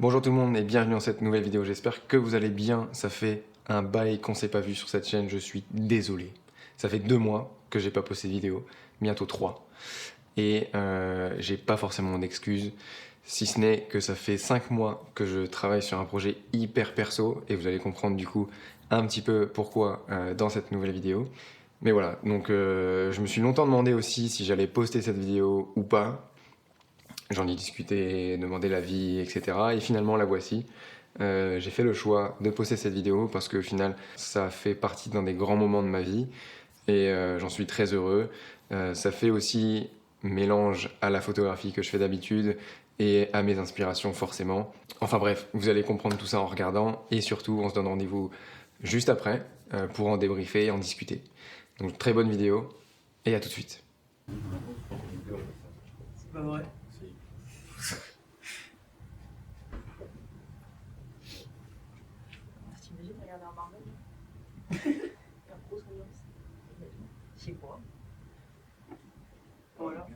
Bonjour tout le monde et bienvenue dans cette nouvelle vidéo, j'espère que vous allez bien. Ça fait un bail qu'on s'est pas vu sur cette chaîne, je suis désolé. Ça fait 2 mois que j'ai pas posté de vidéo, bientôt 3. Et j'ai pas forcément d'excuses, si ce n'est que ça fait 5 mois que je travaille sur un projet hyper perso et vous allez comprendre du coup un petit peu pourquoi dans cette nouvelle vidéo. Mais voilà, donc je me suis longtemps demandé aussi si j'allais poster cette vidéo ou pas. J'en ai discuté, demandé l'avis, etc. Et finalement, la voici. J'ai fait le choix de poster cette vidéo parce qu'au final, ça fait partie d'un des grands moments de ma vie et j'en suis très heureux. Ça fait aussi mélange à la photographie que je fais d'habitude et à mes inspirations forcément. Enfin bref, vous allez comprendre tout ça en regardant et surtout, on se donne rendez-vous juste après pour en débriefer et en discuter. Donc très bonne vidéo et à tout de suite. C'est pas vrai. T'imagines regarder un Marvel un gros ambiance. Je sais pas. Voilà.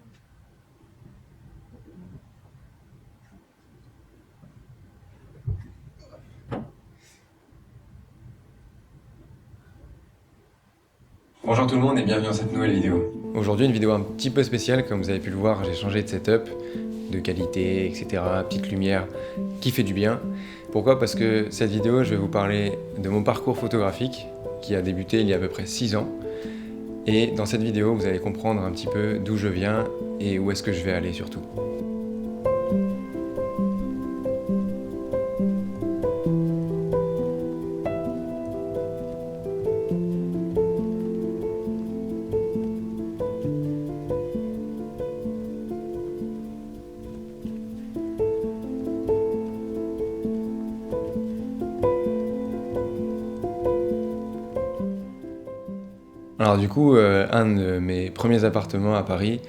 Bonjour tout le monde et bienvenue dans cette nouvelle vidéo. Aujourd'hui une vidéo un petit peu spéciale, comme vous avez pu le voir, j'ai changé de setup, de qualité, etc. Petite lumière qui fait du bien. Pourquoi? Parce que cette vidéo, je vais vous parler de mon parcours photographique qui a débuté il y a à peu près 6 ans. Et dans cette vidéo, vous allez comprendre un petit peu d'où je viens et où est-ce que je vais aller surtout. Alors du coup, un de mes premiers appartements à Paris,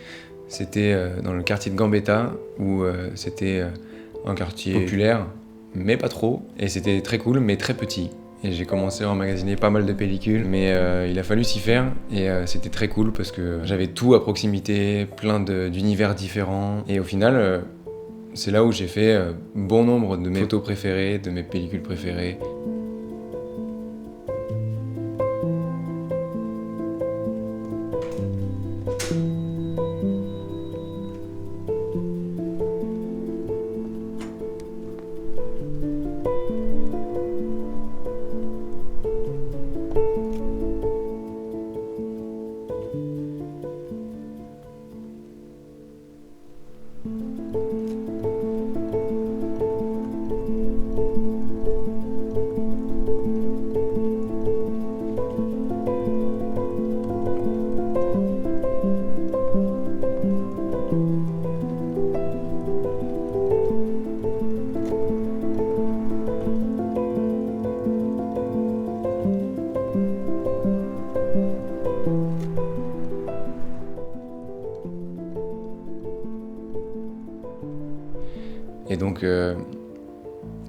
c'était dans le quartier de Gambetta, où c'était un quartier populaire, mais pas trop, et c'était très cool, mais très petit. Et j'ai commencé à emmagasiner pas mal de pellicules, mais il a fallu s'y faire, et c'était très cool parce que j'avais tout à proximité, plein d'univers différents, et au final, c'est là où j'ai fait bon nombre de mes photos préférées, de mes pellicules préférées. Et donc,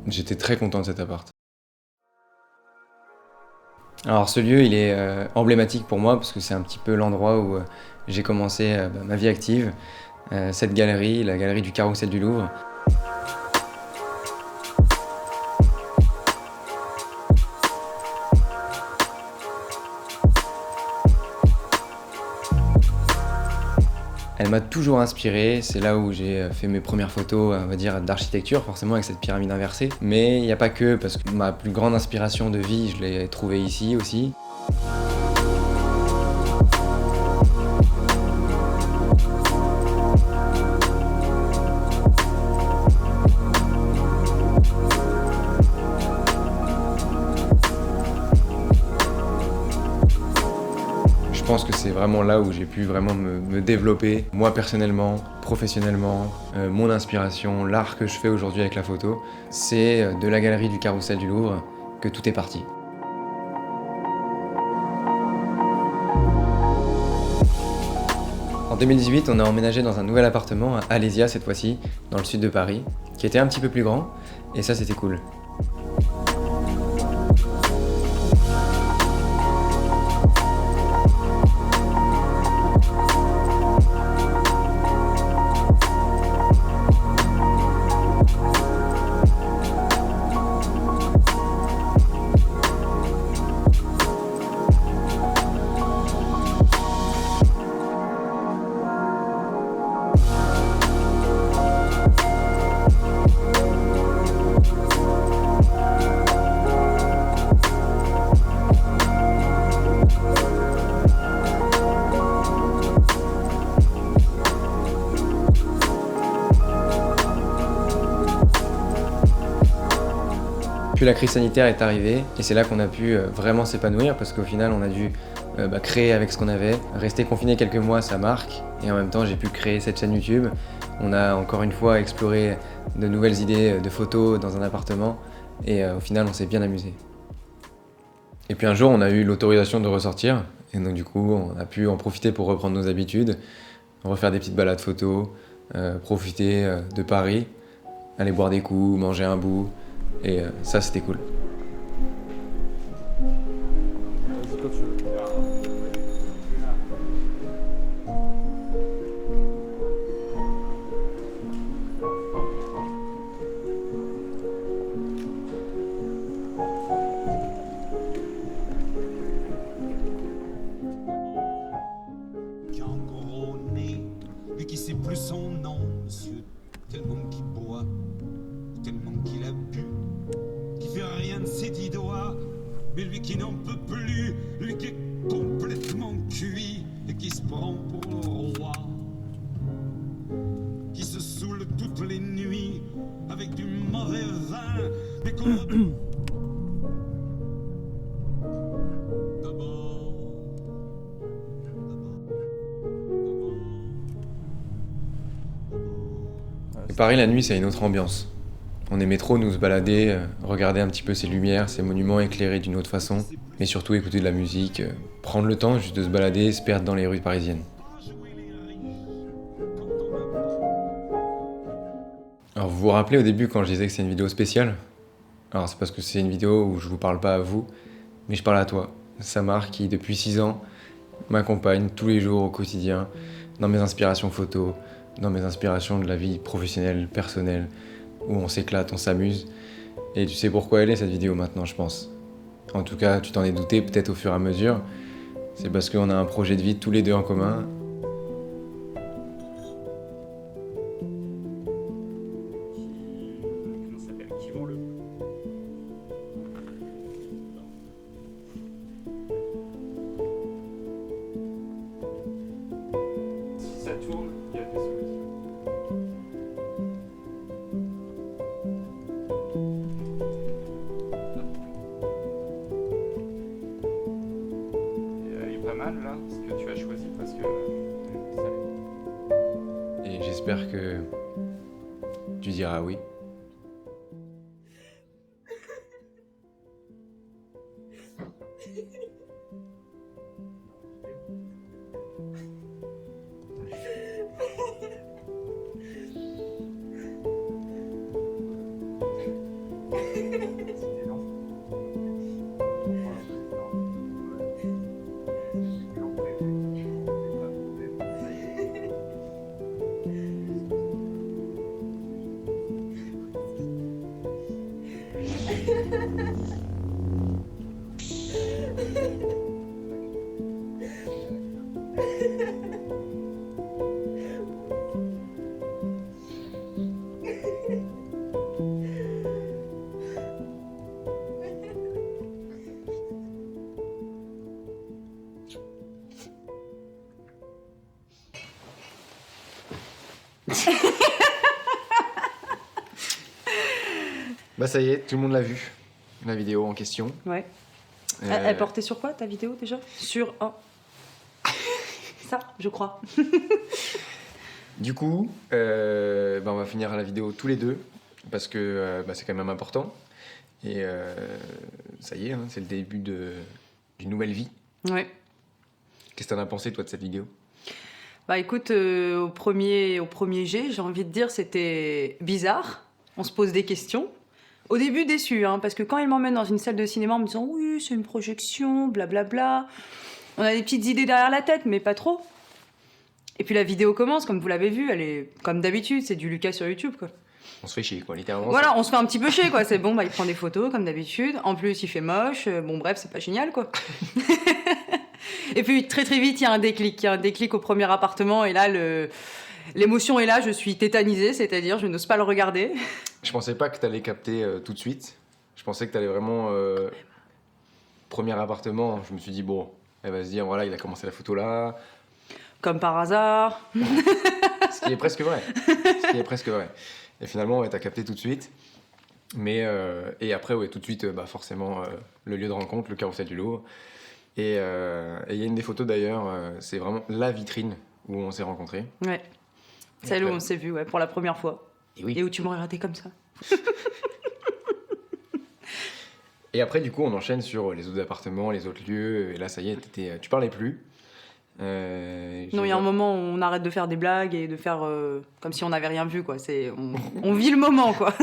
j'étais très content de cet appart. Alors ce lieu, il est emblématique pour moi parce que c'est un petit peu l'endroit où j'ai commencé ma vie active. Cette galerie, la galerie du Carrousel du Louvre. Elle m'a toujours inspiré, c'est là où j'ai fait mes premières photos, on va dire, d'architecture, forcément avec cette pyramide inversée. Mais il n'y a pas que, parce que ma plus grande inspiration de vie, je l'ai trouvée ici aussi. Je pense que c'est vraiment là où j'ai pu vraiment me développer, moi personnellement, professionnellement, mon inspiration, l'art que je fais aujourd'hui avec la photo. C'est de la galerie du Carrousel du Louvre que tout est parti. En 2018, on a emménagé dans un nouvel appartement à Alésia cette fois-ci, dans le sud de Paris, qui était un petit peu plus grand, et ça c'était cool. Puis la crise sanitaire est arrivée et c'est là qu'on a pu vraiment s'épanouir parce qu'au final on a dû créer avec ce qu'on avait. Rester confiné quelques mois ça marque et en même temps j'ai pu créer cette chaîne YouTube. On a encore une fois exploré de nouvelles idées de photos dans un appartement et au final on s'est bien amusé. Et puis un jour on a eu l'autorisation de ressortir et donc du coup on a pu en profiter pour reprendre nos habitudes, refaire des petites balades photos, profiter de Paris, aller boire des coups, manger un bout. Et ça, c'était cool. Qu'un gros nez, mais qui sait plus son nom, monsieur. Tellement qu'il boit, tellement qu'il a bu, qui fait rien de ses 10 doigts, mais lui qui n'en peut plus, lui qui est complètement cuit et qui se prend pour le roi, qui se saoule toutes les nuits avec du mauvais vin, mais qu'on... Et Paris, la nuit, c'est une autre ambiance. On aimait trop nous se balader, regarder un petit peu ces lumières, ces monuments éclairés d'une autre façon, mais surtout écouter de la musique, prendre le temps juste de se balader, se perdre dans les rues parisiennes. Alors vous vous rappelez au début quand je disais que c'est une vidéo spéciale? Alors c'est parce que c'est une vidéo où je vous parle pas à vous, mais je parle à toi, Samar, qui depuis 6 ans m'accompagne tous les jours au quotidien, dans mes inspirations photos, dans mes inspirations de la vie professionnelle, personnelle, où on s'éclate, on s'amuse. Et tu sais pourquoi elle est cette vidéo maintenant, je pense. En tout cas, tu t'en es douté peut-être au fur et à mesure. C'est parce qu'on a un projet de vie tous les deux en commun. Comment ça s'appelle? Qui vend le... Si ça tourne, il y a des solutions. Et elle est pas mal là, ce que tu as choisi parce que ça Et j'espère que tu diras oui. Bah ça y est, tout le monde l'a vu, la vidéo en question. Ouais. Euh, Elle portait sur quoi ta vidéo déjà? Sur un. Ça, je crois. Du coup, bah, on va finir la vidéo tous les deux, parce que bah, c'est quand même important. Et ça y est, hein, c'est le début d'une nouvelle vie. Ouais. Qu'est-ce que t'en as pensé, toi, de cette vidéo? Bah écoute, au premier jet, j'ai envie de dire, c'était bizarre. On se pose des questions. Au début, déçu, hein, parce que quand il m'emmène dans une salle de cinéma en me disant « Oui, c'est une projection, blablabla », on a des petites idées derrière la tête, mais pas trop. Et puis la vidéo commence, comme vous l'avez vu, elle est comme d'habitude, c'est du Lucas sur YouTube, quoi. On se fait chier, quoi, littéralement. Voilà, on se fait un petit peu chier, quoi. C'est bon, bah il prend des photos, comme d'habitude. En plus, il fait moche. Bon, bref, c'est pas génial, quoi. Et puis, très très vite, il y a un déclic. Il y a un déclic au premier appartement, et là, l'émotion est là, je suis tétanisée, c'est-à-dire je n'ose pas le regarder. Je pensais pas que t'allais capter tout de suite. Je pensais que t'allais vraiment... premier appartement, je me suis dit, bon, elle va se dire, voilà, il a commencé la photo là. Comme par hasard. Ce qui est presque vrai. Ce qui est presque vrai. Et finalement, ouais, t'as capté tout de suite. Et après, ouais, tout de suite, forcément, le lieu de rencontre, le carrousel du Louvre. Et il y a une des photos d'ailleurs, c'est vraiment la vitrine où on s'est rencontrés. Ouais. Et Celle où après- on s'est vu, ouais, pour la première fois. Et oui. Et où tu me regardais comme ça. Et après, du coup, on enchaîne sur les autres appartements, les autres lieux. Et là, ça y est, tu parlais plus. Non, il y a un moment où on arrête de faire des blagues et de faire comme si on n'avait rien vu, quoi. On vit le moment, quoi.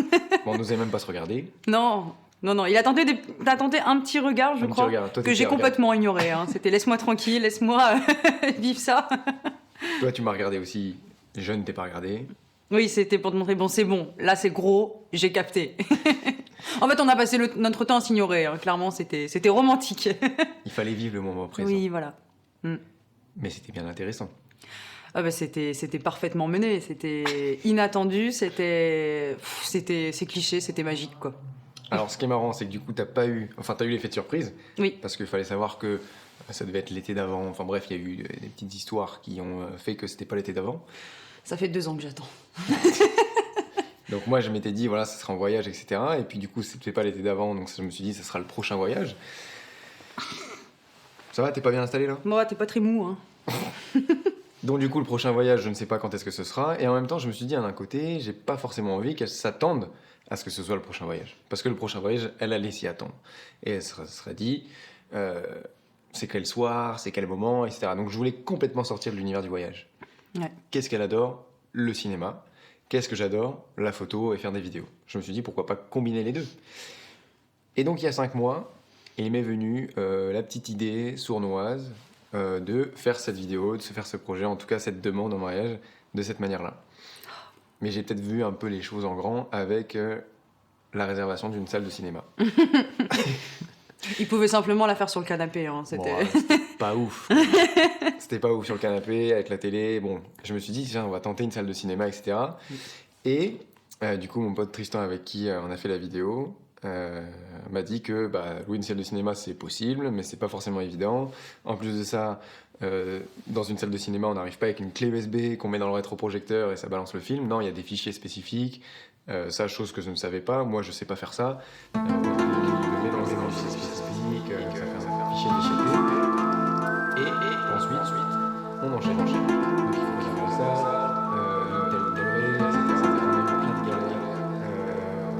Bon, on n'osait même pas se regarder. Non, il a tenté, t'as tenté un petit regard, je Un petit crois, regard. Toi, que t'étais j'ai regardé. complètement ignoré. Hein. C'était laisse-moi tranquille, laisse-moi vivre ça. Toi, tu m'as regardé aussi. Je ne t'ai pas regardé. Oui, c'était pour te montrer, bon, c'est bon, là c'est gros, j'ai capté. En fait, on a passé notre temps à s'ignorer, hein. Clairement, c'était romantique. Il fallait vivre le moment présent. Oui, voilà. Mais c'était bien intéressant. Ah bah, c'était parfaitement mené, c'était inattendu, c'est cliché, c'était magique, quoi. Alors, ce qui est marrant, c'est que du coup, t'as eu l'effet de surprise. Oui. Parce qu'il fallait savoir que ça devait être l'été d'avant. Enfin bref, il y a eu des petites histoires qui ont fait que c'était pas l'été d'avant. Ça fait 2 ans que j'attends. Donc moi, je m'étais dit, voilà, ça sera en voyage, etc. Et puis du coup, c'était pas l'été d'avant, donc je me suis dit, ça sera le prochain voyage. Ça va, t'es pas bien installé là? Moi, t'es pas très mou, hein. Donc du coup, le prochain voyage, je ne sais pas quand est-ce que ce sera. Et en même temps, je me suis dit, d'un côté, j'ai pas forcément envie qu'elle s'attende à ce que ce soit le prochain voyage. Parce que le prochain voyage, elle allait s'y attendre. Et elle se serait dit, c'est quel soir, c'est quel moment, etc. Donc je voulais complètement sortir de l'univers du voyage. Ouais. Qu'est-ce qu'elle adore? Le cinéma. Qu'est-ce que j'adore? La photo et faire des vidéos. Je me suis dit, pourquoi pas combiner les deux? Et donc il y a 5 mois, il m'est venu la petite idée sournoise de faire cette vidéo, de se faire ce projet, en tout cas cette demande en mariage, de cette manière-là. Mais j'ai peut-être vu un peu les choses en grand avec la réservation d'une salle de cinéma. Il pouvait simplement la faire sur le canapé, hein. C'était... Bon, c'était pas ouf. C'était pas ouf sur le canapé, avec la télé. Bon, je me suis dit, tiens, on va tenter une salle de cinéma, etc. Et du coup, mon pote Tristan, avec qui on a fait la vidéo, m'a dit que louer une salle de cinéma, c'est possible, mais c'est pas forcément évident. En plus de ça, dans une salle de cinéma, on n'arrive pas avec une clé USB qu'on met dans le rétroprojecteur et ça balance le film. Non, il y a des fichiers spécifiques. Ça, chose que je ne savais pas. Moi, je sais pas faire ça. Je le mets dans les fichiers spécifiques, ça fait un fichier déchetté. Et ensuite, on enchaîne. Donc, il faut réserver ça, une telle raie, etc. On a plein de galères.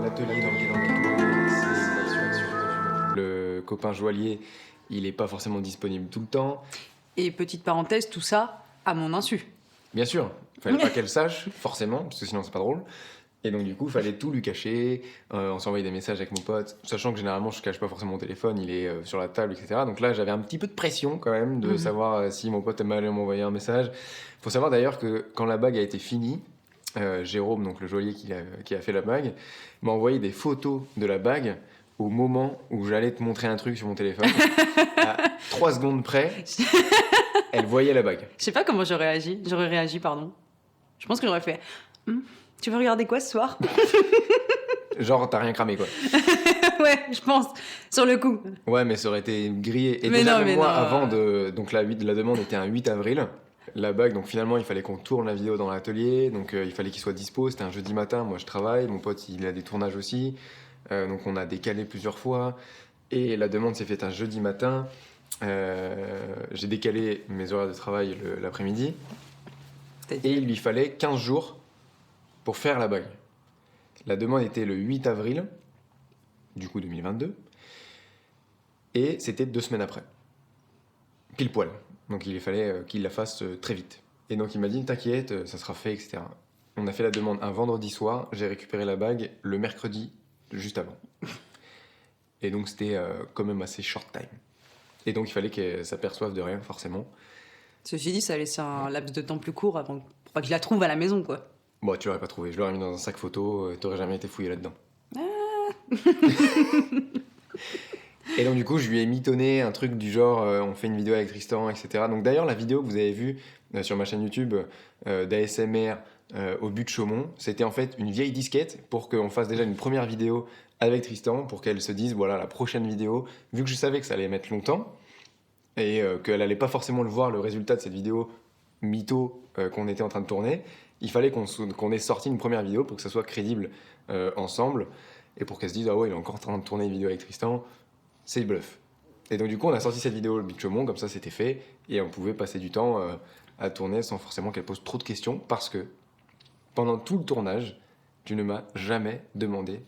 L'atelier dans lequel on est tourné, c'est le copain joaillier, il est pas forcément disponible tout le temps. Et petite parenthèse, tout ça à mon insu. Bien sûr, il fallait pas qu'elle sache, forcément, parce que sinon c'est pas drôle. Et donc du coup, il fallait tout lui cacher. On s'envoyait des messages avec mon pote, sachant que généralement je cache pas forcément mon téléphone, il est sur la table, etc. Donc là, j'avais un petit peu de pression quand même de savoir si mon pote allait m'envoyer un message. Faut savoir d'ailleurs que quand la bague a été finie, Jérôme, donc le joaillier qui a fait la bague, m'a envoyé des photos de la bague au moment où j'allais te montrer un truc sur mon téléphone. À 3 secondes près, elle voyait la bague. Je sais pas comment j'aurais réagi, pardon. Je pense que j'aurais fait tu veux regarder quoi ce soir? Genre, t'as rien cramé quoi. Ouais, je pense, sur le coup. Ouais, mais ça aurait été grillé. Et Mais déjà, non, même mais moi, non. avant de. Donc la demande était un 8 avril. La bague, donc finalement, il fallait qu'on tourne la vidéo dans l'atelier. Donc il fallait qu'il soit dispo. C'était un jeudi matin. Moi, je travaille. Mon pote, il a des tournages aussi. Donc on a décalé plusieurs fois. Et la demande s'est faite un jeudi matin. J'ai décalé mes horaires de travail l'après-midi. Et il lui fallait 15 jours pour faire la bague. La demande était le 8 avril, du coup 2022. Et c'était 2 semaines après. Pile poil. Donc il fallait qu'il la fasse très vite. Et donc il m'a dit, t'inquiète, ça sera fait, etc. On a fait la demande un vendredi soir. J'ai récupéré la bague le mercredi, juste avant. Et donc c'était quand même assez short time. Et donc il fallait qu'elle s'aperçoive de rien, forcément. Ceci dit, ça a laissé un laps de temps plus court avant pour pas que je la trouve à la maison, quoi. Bon, tu l'aurais pas trouvé. Je l'aurais mis dans un sac photo, t'aurais jamais été fouillé là-dedans. Et donc du coup, je lui ai mitonné un truc du genre, on fait une vidéo avec Tristan, etc. Donc d'ailleurs, la vidéo que vous avez vue sur ma chaîne YouTube d'ASMR au but de Chaumont, c'était en fait une vieille disquette pour qu'on fasse déjà une première vidéo avec Tristan, pour qu'elle se dise, voilà, la prochaine vidéo, vu que je savais que ça allait mettre longtemps, et qu'elle allait pas forcément le voir, le résultat de cette vidéo mytho qu'on était en train de tourner, il fallait qu'on ait sorti une première vidéo pour que ça soit crédible ensemble. et pour qu'elle se dise ah ouais, il est encore en train de tourner une vidéo avec Tristan, c'est bluff. Et donc du coup, on a sorti cette vidéo le Big Chaumont, comme ça c'était fait, et on pouvait passer du temps à tourner sans forcément qu'elle pose trop de questions, parce que pendant tout le tournage, tu ne m'as jamais demandé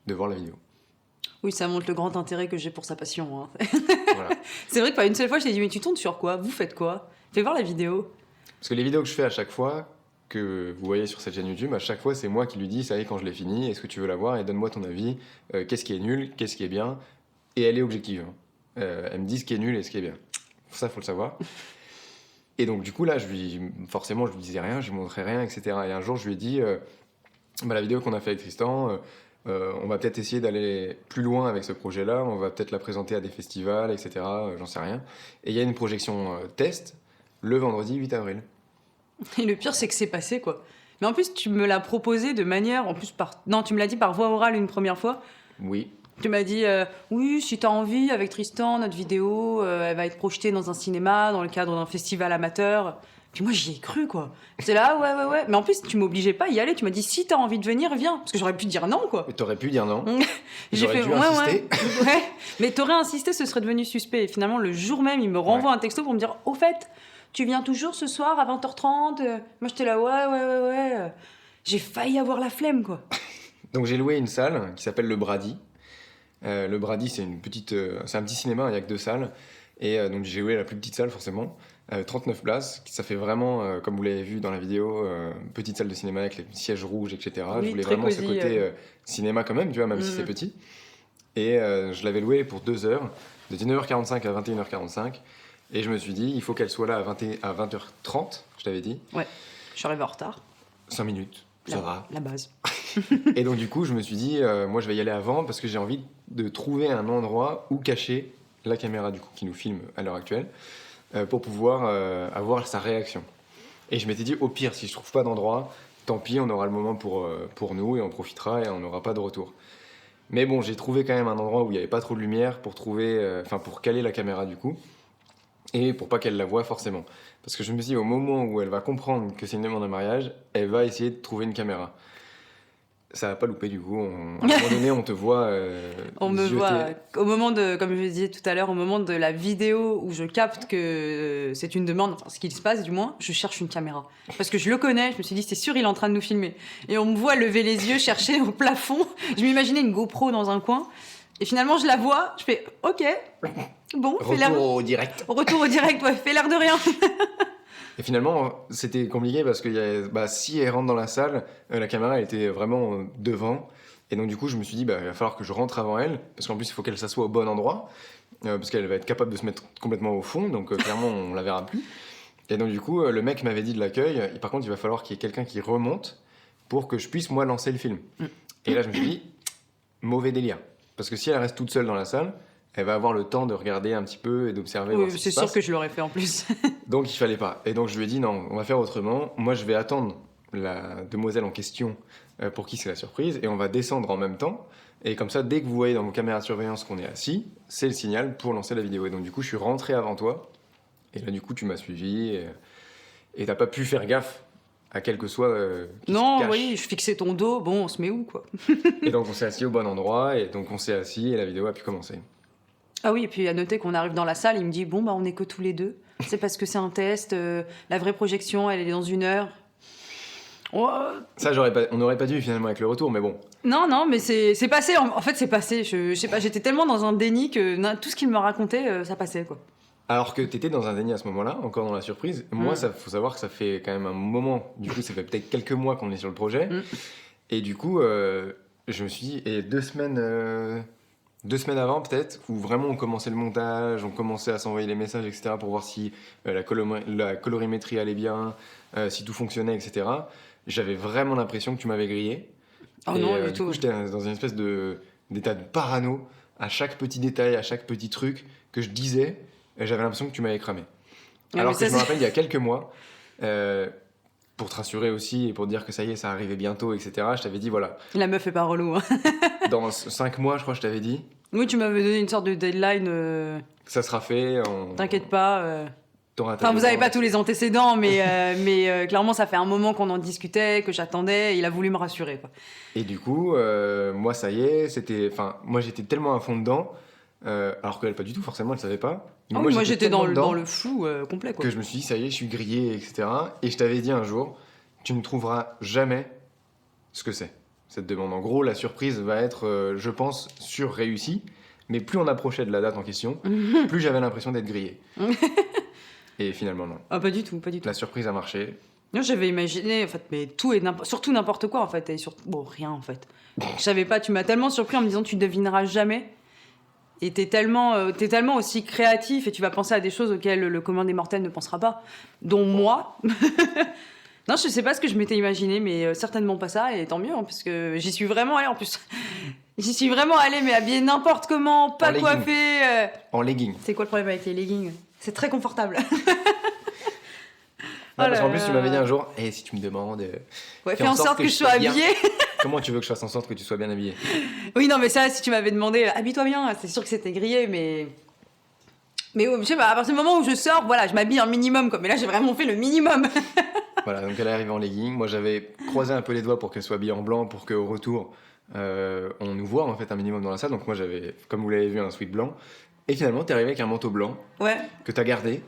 de voir la vidéo. Oui, ça montre le grand intérêt que j'ai pour sa passion. Hein. Voilà. C'est vrai que pas une seule fois, je t'ai dit, mais tu tournes sur quoi? Vous faites quoi? Fais voir la vidéo. Parce que les vidéos que je fais à chaque fois, que vous voyez sur cette chaîne YouTube, à chaque fois c'est moi qui lui dis, ça y est, quand je l'ai fini, est-ce que tu veux la voir et donne-moi ton avis, qu'est-ce qui est nul, qu'est-ce qui est bien, et elle est objective. Hein. Elle me dit ce qui est nul et ce qui est bien. Ça, faut le savoir. Et donc du coup là, forcément je lui disais rien, je lui montrais rien, etc. Et un jour je lui ai dit, la vidéo qu'on a fait avec Tristan, on va peut-être essayer d'aller plus loin avec ce projet-là, on va peut-être la présenter à des festivals, etc. J'en sais rien. Et il y a une projection test le vendredi 8 avril. Et le pire, c'est que c'est passé, quoi. Mais en plus, tu me l'as proposé de manière... Non, tu me l'as dit par voie orale une première fois. Oui. Tu m'as dit, oui, si t'as envie, avec Tristan, notre vidéo, elle va être projetée dans un cinéma, dans le cadre d'un festival amateur. Puis moi, j'y ai cru, quoi. J'étais là, ouais. Mais en plus, tu m'obligeais pas à y aller. Tu m'as dit, si t'as envie de venir, viens. Parce que j'aurais pu dire non, quoi. Mais t'aurais pu dire non. J'ai J'aurais fait, dû insister. ouais. Mais t'aurais insisté, ce serait devenu suspect. Et finalement, le jour même, il me renvoie un texto pour me dire, au fait, tu viens toujours ce soir à 20h30 Moi, j'étais là, ouais. J'ai failli avoir la flemme, quoi. Donc j'ai loué une salle qui s'appelle le Brady. Le Brady, c'est c'est un petit cinéma, il n'y a que 2 salles. Et donc j'ai loué la plus petite salle, forcément. 39 places, ça fait vraiment, comme vous l'avez vu dans la vidéo, petite salle de cinéma avec les sièges rouges, etc. Oui, je voulais très vraiment ce cosy, côté cinéma quand même, tu vois, même si c'est petit. Et je l'avais loué pour 2 heures, de 19h45 à 21h45. Et je me suis dit, il faut qu'elle soit là à 20h30, je t'avais dit. Ouais, je suis arrivée en retard. 5 minutes, ça va. La base. Et donc du coup, je me suis dit, moi je vais y aller avant parce que j'ai envie de trouver un endroit où cacher la caméra du coup qui nous filme à l'heure actuelle pour pouvoir avoir sa réaction. Et je m'étais dit, au pire, si je trouve pas d'endroit, tant pis, on aura le moment pour nous et on profitera et on n'aura pas de retour. Mais bon, j'ai trouvé quand même un endroit où il n'y avait pas trop de lumière pour pour caler la caméra du coup et pour pas qu'elle la voie forcément. Parce que je me suis dit, au moment où elle va comprendre que c'est une demande de mariage, elle va essayer de trouver une caméra. Ça va pas louper du coup. À un moment donné, on te voit. On me zioter. voit au moment de, comme je le disais tout à l'heure, au moment de la vidéo où je capte que c'est une demande, enfin ce qu'il se passe du moins, je cherche une caméra. Parce que je le connais, je me suis dit c'est sûr il est en train de nous filmer. Et on me voit lever les yeux, chercher au plafond. Je m'imaginais une GoPro dans un coin. Et finalement je la vois, je fais ok, bon, fais l'air. Retour au direct. Retour au direct, ouais, fais l'air de rien. Et finalement, c'était compliqué parce que si elle rentre dans la salle, la caméra elle était vraiment devant. Et donc du coup, je me suis dit, il va falloir que je rentre avant elle, parce qu'en plus, il faut qu'elle s'assoie au bon endroit, parce qu'elle va être capable de se mettre complètement au fond, donc clairement, on la verra plus. Et donc du coup, le mec m'avait dit de l'accueil, par contre, il va falloir qu'il y ait quelqu'un qui remonte pour que je puisse, moi, lancer le film. Et là, je me suis dit, mauvais délire. Parce que si elle reste toute seule dans la salle, elle va avoir le temps de regarder un petit peu et d'observer. Oui, voir ce qui c'est se sûr passe. que je l'aurais fait en plus. Donc il fallait pas. Et donc je lui ai dit non, on va faire autrement. Moi je vais attendre la demoiselle en question pour qui c'est la surprise et on va descendre en même temps. Et comme ça, dès que vous voyez dans vos caméras de surveillance qu'on est assis, c'est le signal pour lancer la vidéo. Et donc du coup, je suis rentré avant toi. Et là du coup, tu m'as suivi et t'as pas pu faire gaffe à quel que soit. Qui Non, se cache. oui, je fixais ton dos, bon, on se met où quoi? Et donc on s'est assis au bon endroit et donc on s'est assis et la vidéo a pu commencer. Ah oui, et puis à noter qu'on arrive dans la salle, il me dit bon bah on est que tous les deux. C'est parce que c'est un test, la vraie projection elle est dans 1 heure. Oh, Ça, on n'aurait pas dû finalement avec le retour, mais bon. non, mais c'est passé. En fait, c'est passé. Je sais pas, j'étais tellement dans un déni que tout ce qu'il me racontait, ça passait quoi. Alors que t'étais dans un déni à ce moment-là, encore dans la surprise. Moi, ça faut savoir que ça fait quand même un moment. Du coup, ça fait peut-être quelques mois qu'on est sur le projet. Et du coup, je me suis dit, et 2 semaines. 2 semaines avant peut-être, où vraiment on commençait le montage, on commençait à s'envoyer les messages, etc. pour voir si la colorimétrie allait bien, si tout fonctionnait, etc. J'avais vraiment l'impression que tu m'avais grillé. Oh et, non, du du tout. coup, j'étais dans une espèce d'état de parano, à chaque petit détail, à chaque petit truc que je disais, j'avais l'impression que tu m'avais cramé. Ah, Alors mais que ça, je me rappelle, il y a quelques mois, pour te rassurer aussi et pour te dire que ça y est, ça arrivait bientôt, etc., je t'avais dit, voilà, La meuf est pas relou. Hein. dans 5 mois, je crois, je t'avais dit, Oui, tu m'avais donné une sorte de deadline. ça sera fait. T'inquiète pas. Enfin, vous n'avez pas tous les antécédents, mais clairement, ça fait un moment qu'on en discutait, que j'attendais, et il a voulu me rassurer, quoi. Et du coup, moi, ça y est, moi, j'étais tellement à fond dedans, alors qu'elle, pas du tout, forcément, elle savait pas. Mais Ah oui, moi j'étais tellement dans dedans le flou complet, quoi. que je me suis dit, ça y est, je suis grillé, etc. Et je t'avais dit un jour, tu ne trouveras jamais ce que c'est, cette demande. En gros, la surprise va être, je pense, sur-réussie, mais plus on approchait de la date en question, plus j'avais l'impression d'être grillé. Et finalement, non. Ah, pas du tout, pas du tout. La surprise a marché. Non, j'avais imaginé, en fait, mais tout et surtout n'importe quoi, en fait, et bon, rien, en fait. Je savais pas, tu m'as tellement surpris en me disant tu devineras jamais. Et t'es tellement aussi créatif et tu vas penser à des choses auxquelles le commun des mortels ne pensera pas, dont moi. Non, je sais pas ce que je m'étais imaginé, mais certainement pas ça, et tant mieux, hein, parce que j'y suis vraiment allée en plus. J'y suis vraiment allée, mais habillée n'importe comment, pas En coiffée. En legging. C'est quoi le problème avec les leggings? C'est très confortable. Non, Oh parce là qu'en plus, tu là. m'avais dit un jour, et si tu me demandes, Ouais, fais en sorte que je sois bien. habillée. Comment tu veux que je fasse en sorte que tu sois bien habillé? Oui, non, mais ça, si tu m'avais demandé, habille-toi bien, c'est sûr que c'était grillé, mais ouais, je sais pas, à partir du moment où je sors, voilà, je m'habille un minimum, quoi. Mais là, j'ai vraiment fait le minimum. Voilà, donc elle est arrivée en legging. Moi, j'avais croisé un peu les doigts pour qu'elle soit habillée en blanc, pour qu'au retour, on nous voit en fait un minimum dans la salle. Donc moi, j'avais, comme vous l'avez vu, un sweat blanc. Et finalement, t'es arrivé avec un manteau blanc Ouais. que t'as gardé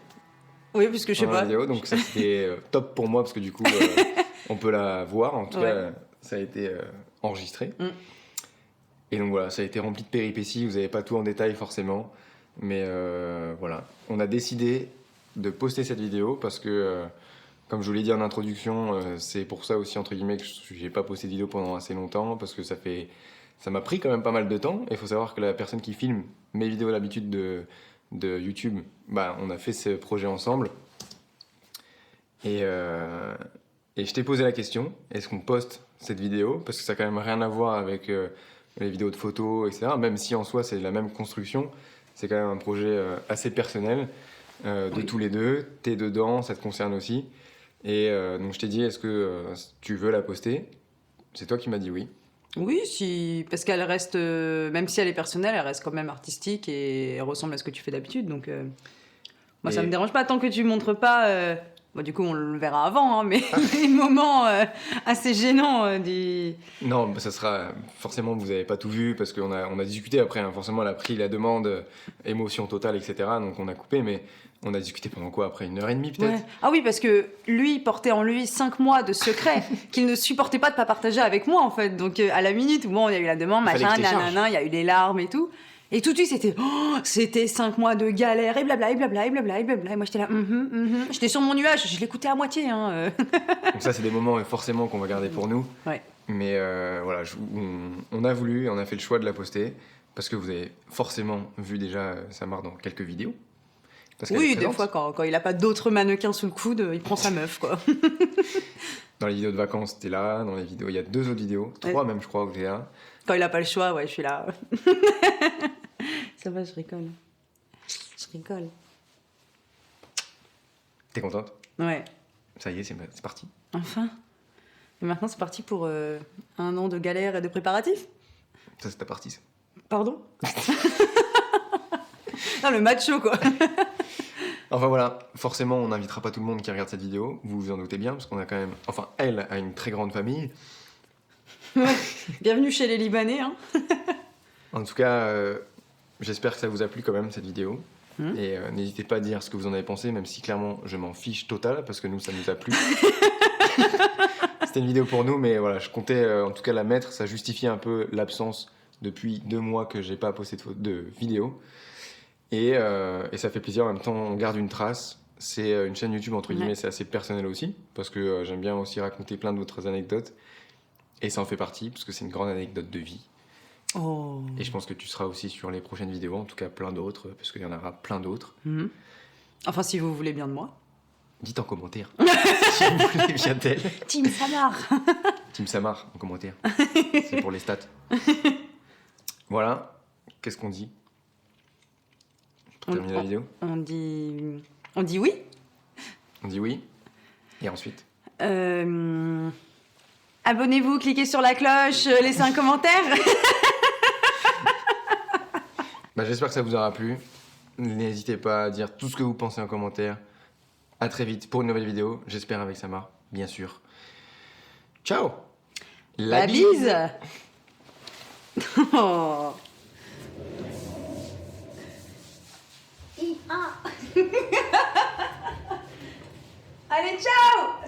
Oui, parce que je sais pendant la pas. vidéo. Donc ça, c'était top pour moi parce que du coup, on peut la voir. En tout Ouais. cas, ça a été enregistré. Mm. Et donc voilà, ça a été rempli de péripéties. Vous n'avez pas tout en détail forcément. Mais voilà, on a décidé de poster cette vidéo parce que, comme je vous l'ai dit en introduction, c'est pour ça aussi, entre guillemets, que j'ai pas posté de vidéo pendant assez longtemps parce que ça m'a pris quand même pas mal de temps. Et il faut savoir que la personne qui filme mes vidéos à l'habitude de YouTube, bah, on a fait ce projet ensemble. Et je t'ai posé la question, est-ce qu'on poste cette vidéo? Parce que ça n'a quand même rien à voir avec les vidéos de photos, etc. Même si en soi c'est la même construction, c'est quand même un projet assez personnel de Oui. tous les deux. T'es dedans, ça te concerne aussi. Et donc je t'ai dit, est-ce que tu veux la poster? C'est toi qui m'as dit oui. Oui, si, parce qu'elle reste, même si elle est personnelle, elle reste quand même artistique et elle ressemble à ce que tu fais d'habitude. Donc, moi, ça Et- me dérange pas tant que tu montres pas. Bon, du coup, on le verra avant, hein, mais les moments assez gênants du. Non, bah, ça sera forcément, vous n'avez pas tout vu parce qu'on a discuté après. Hein. Forcément, elle a pris la demande, émotion totale, etc. Donc on a coupé, mais on a discuté pendant quoi? Après 1h30 peut-être. Ouais. Ah oui, parce que lui portait en lui 5 mois de secret qu'il ne supportait pas de pas partager avec moi, en fait. Donc, à la minute où bon, il y a eu la demande, Il fallait machin, que je télécharge. nanana, il y a eu des larmes et tout. Et tout de suite, c'était 5 mois de galère, et blabla, et blabla, et blabla, et blabla. Et moi, j'étais là, J'étais sur mon nuage, je l'écoutais à moitié. Hein. Donc ça, c'est des moments forcément qu'on va garder pour nous. Ouais. Mais voilà, on a voulu, on a fait le choix de la poster parce que vous avez forcément vu déjà Samar dans quelques vidéos. Parce qu'elle est Oui, des présente. fois, quand il a pas d'autres mannequins sous le coude, il prend sa meuf, quoi. Dans les vidéos de vacances, t'es là. Dans les vidéos, il y a 2 autres vidéos, 3 même, je crois, que t'es là. Quand il a pas le choix, ouais, je suis là. Ça va, je rigole. Je rigole. T'es contente? Ouais, Ça y est, c'est parti. enfin. Et maintenant, c'est parti pour 1 an de galère et de préparatifs. Ça, c'est ta partie. Ça. Pardon. Non, le macho, quoi. Enfin voilà, forcément, on n'invitera pas tout le monde qui regarde cette vidéo. Vous vous en doutez bien, parce qu'on a quand même. Enfin, elle a une très grande famille. Bienvenue chez les Libanais, hein. En tout cas, j'espère que ça vous a plu quand même cette vidéo. Mhm. Et n'hésitez pas à dire ce que vous en avez pensé, même si clairement je m'en fiche total, parce que nous, ça nous a plu. C'était une vidéo pour nous, mais voilà, je comptais en tout cas la mettre. Ça justifiait un peu l'absence depuis 2 mois que j'ai pas posté de vidéo. Et ça fait plaisir, en même temps, on garde une trace. C'est une chaîne YouTube, entre guillemets, Ouais. c'est assez personnel aussi, parce que j'aime bien aussi raconter plein d'autres anecdotes. Et ça en fait partie, parce que c'est une grande anecdote de vie. Oh. Et je pense que tu seras aussi sur les prochaines vidéos, en tout cas plein d'autres, parce qu'il y en aura plein d'autres. Mhm. Enfin, si vous voulez bien de moi. Dites en commentaire si vous voulez bien d'elle. Team Samar. Team Samar en commentaire. C'est pour les stats. Voilà. Qu'est-ce qu'on dit pour terminer la vidéo? On dit oui. On dit oui. Et ensuite Abonnez-vous, cliquez sur la cloche, laissez un commentaire. J'espère que ça vous aura plu. N'hésitez pas à dire tout ce que vous pensez en commentaire. À très vite pour une nouvelle vidéo, j'espère avec Samar, bien sûr. Ciao. La bise. Oh. Allez, ciao.